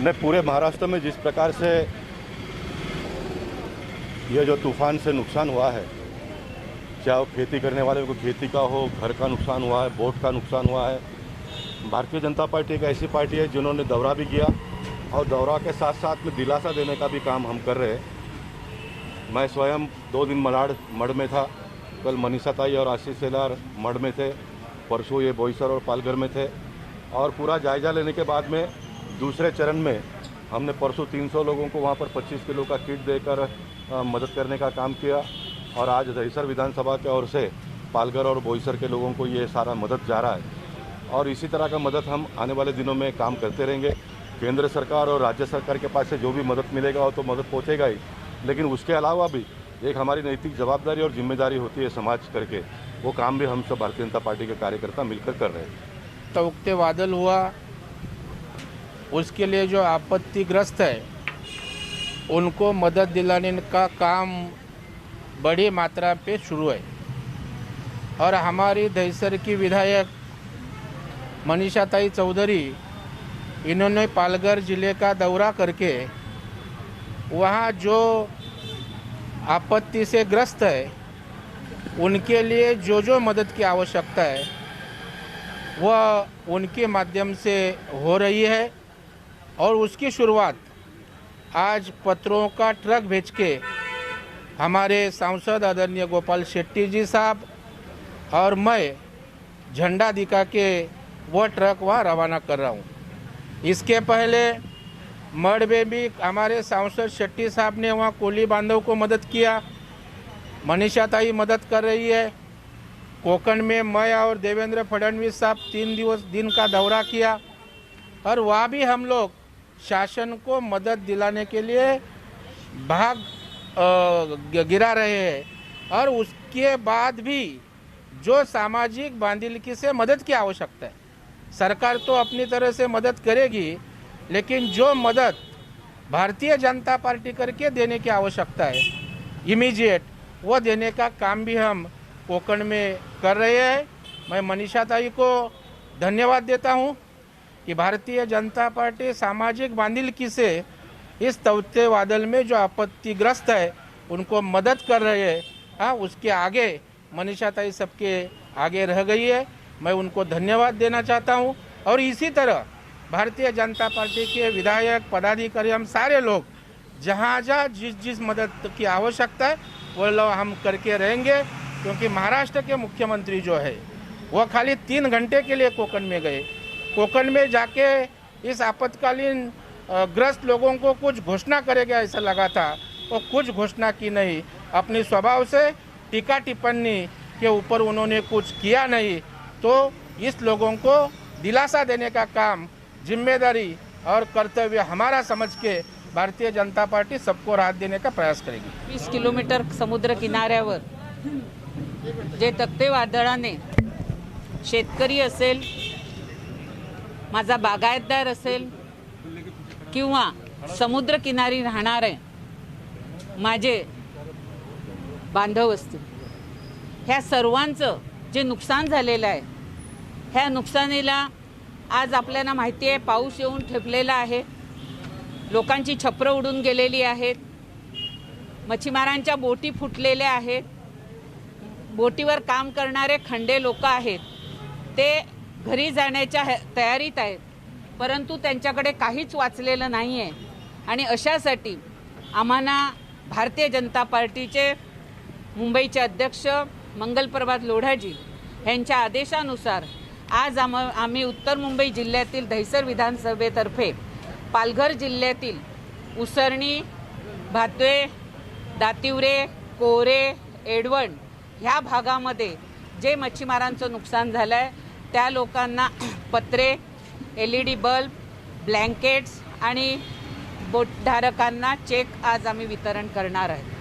ने पूरे महाराष्ट्र में जिस प्रकार से यह जो तूफान से नुकसान हुआ है, चाहे वो खेती करने वाले को खेती का हो, घर का नुकसान हुआ है, बोट का नुकसान हुआ है। भारतीय जनता पार्टी एक ऐसी पार्टी है जिन्होंने दौरा भी किया और दौरा के साथ साथ में दिलासा देने का भी काम हम कर रहे हैं। मैं स्वयं 2 दिन मलाड मढ़ में था, कल मनीषा ताई और आशीष सेलार मढ़ में थे, परसों ये बोईसर और पालघर में थे और पूरा जायजा लेने के बाद में दूसरे चरण में हमने परसों 300 लोगों को वहाँ पर 25 किलो का किट देकर मदद करने का काम किया और आज दहिसर विधानसभा की ओर से पालघर और बोईसर के लोगों को ये सारा मदद जा रहा है और इसी तरह का मदद हम आने वाले दिनों में काम करते रहेंगे। केंद्र सरकार और राज्य सरकार के पास से जो भी मदद मिलेगा वो तो मदद पहुँचेगा ही, लेकिन उसके अलावा भी एक हमारी नैतिक जवाबदारी और जिम्मेदारी होती है समाज करके, वो काम भी हम सब भारतीय जनता पार्टी के कार्यकर्ता मिलकर कर रहे हैं। तौकते बादल हुआ, उसके लिए जो आपत्तिग्रस्त है उनको मदद दिलाने का काम बड़ी मात्रा पे शुरू है और हमारी दहिसर की विधायक मनीषा ताई चौधरी, इन्होंने पालघर ज़िले का दौरा करके वहाँ जो आपत्ति से ग्रस्त है उनके लिए जो मदद की आवश्यकता है वह उनके माध्यम से हो रही है और उसकी शुरुआत आज पत्रों का ट्रक भेज के हमारे सांसद आदरणीय गोपाल शेट्टी जी साहब और मैं झंडा दिखा के वो ट्रक वहाँ रवाना कर रहा हूँ। इसके पहले मढ़ में भी हमारे सांसद शेट्टी साहब ने वहाँ कोली बांधव को मदद किया, मनीषा ताई मदद कर रही है। कोकण में मैं और देवेंद्र फडणवीस साहब 3 दिन का दौरा किया और वहाँ भी हम लोग शासन को मदद दिलाने के लिए भाग गिरा रहे हैं और उसके बाद भी जो सामाजिक बांधिलकी से मदद की आवश्यकता है, सरकार तो अपनी तरह से मदद करेगी, लेकिन जो मदद भारतीय जनता पार्टी करके देने की आवश्यकता है इमीडिएट, वो देने का काम भी हम कोकण में कर रहे हैं। मैं मनीषा ताई को धन्यवाद देता हूँ कि भारतीय जनता पार्टी सामाजिक बांधिलकी से इस तौते वादल में जो आपत्तिग्रस्त है उनको मदद कर रहे हैं। हाँ, उसके आगे मनीषा ताई सबके आगे रह गई है, मैं उनको धन्यवाद देना चाहता हूँ। और इसी तरह भारतीय जनता पार्टी के विधायक पदाधिकारी हम सारे लोग जहाँ जिस मदद की आवश्यकता है वो लोग हम करके रहेंगे, क्योंकि महाराष्ट्र के मुख्यमंत्री जो है वो खाली 3 घंटे के लिए कोकण में गए। कोकण में जाके इस आपातकालीन ग्रस्त लोगों को कुछ घोषणा करेगा ऐसा लगा था, वो कुछ घोषणा की नहीं। अपनी स्वभाव से टीका टिप्पणी के ऊपर उन्होंने कुछ किया नहीं। तो इस लोगों को दिलासा देने का काम, जिम्मेदारी और कर्तव्य हमारा समझ के भारतीय जनता पार्टी सबको राहत देने का प्रयास करेगी। 20 किलोमीटर समुद्र किनाऱ्यावर जे तक्ते वादळाने शेतकरी असेल, माझा बागायतदार असेल किंवा समुद्र किनारी राहणारे माझे बांधव असतील, ह्या सर्वांचं जे नुकसान झालेलं आहे, ह्या नुकसानीला आज आपल्याला माहिती आहे पाऊस येऊन ठेपलेला आहे, लोकांची छपरं उडून गेलेली आहेत, मच्छीमारांच्या बोटी फुटलेल्या आहेत, बोटीवर काम करणारे खंडे लोक आहेत ते घरी जाण्याच्या तयारीत आहेत, परंतु त्यांच्याकडे काहीच वाचलेलं नाही आहे। आणि अशासाठी आम्हाला भारतीय जनता पार्टीचे मुंबईचे अध्यक्ष मंगलप्रभात लोढाजी यांच्या आदेशानुसार आज आम्ही उत्तर मुंबई जिल्ह्यातील दहिसर विधानसभेतर्फे पालघर जिल्ह्यातील उसरणी, भातवे, दातिवरे, कोरे, एडवण ह्या भागामध्ये जे मच्छीमारांचं नुकसान झालं आहे त्या लोकांना पत्रे, LED बल्ब, ब्लँकेट्स आणि बोटधारकांना चेक आज आम्ही वितरण करणार आहे।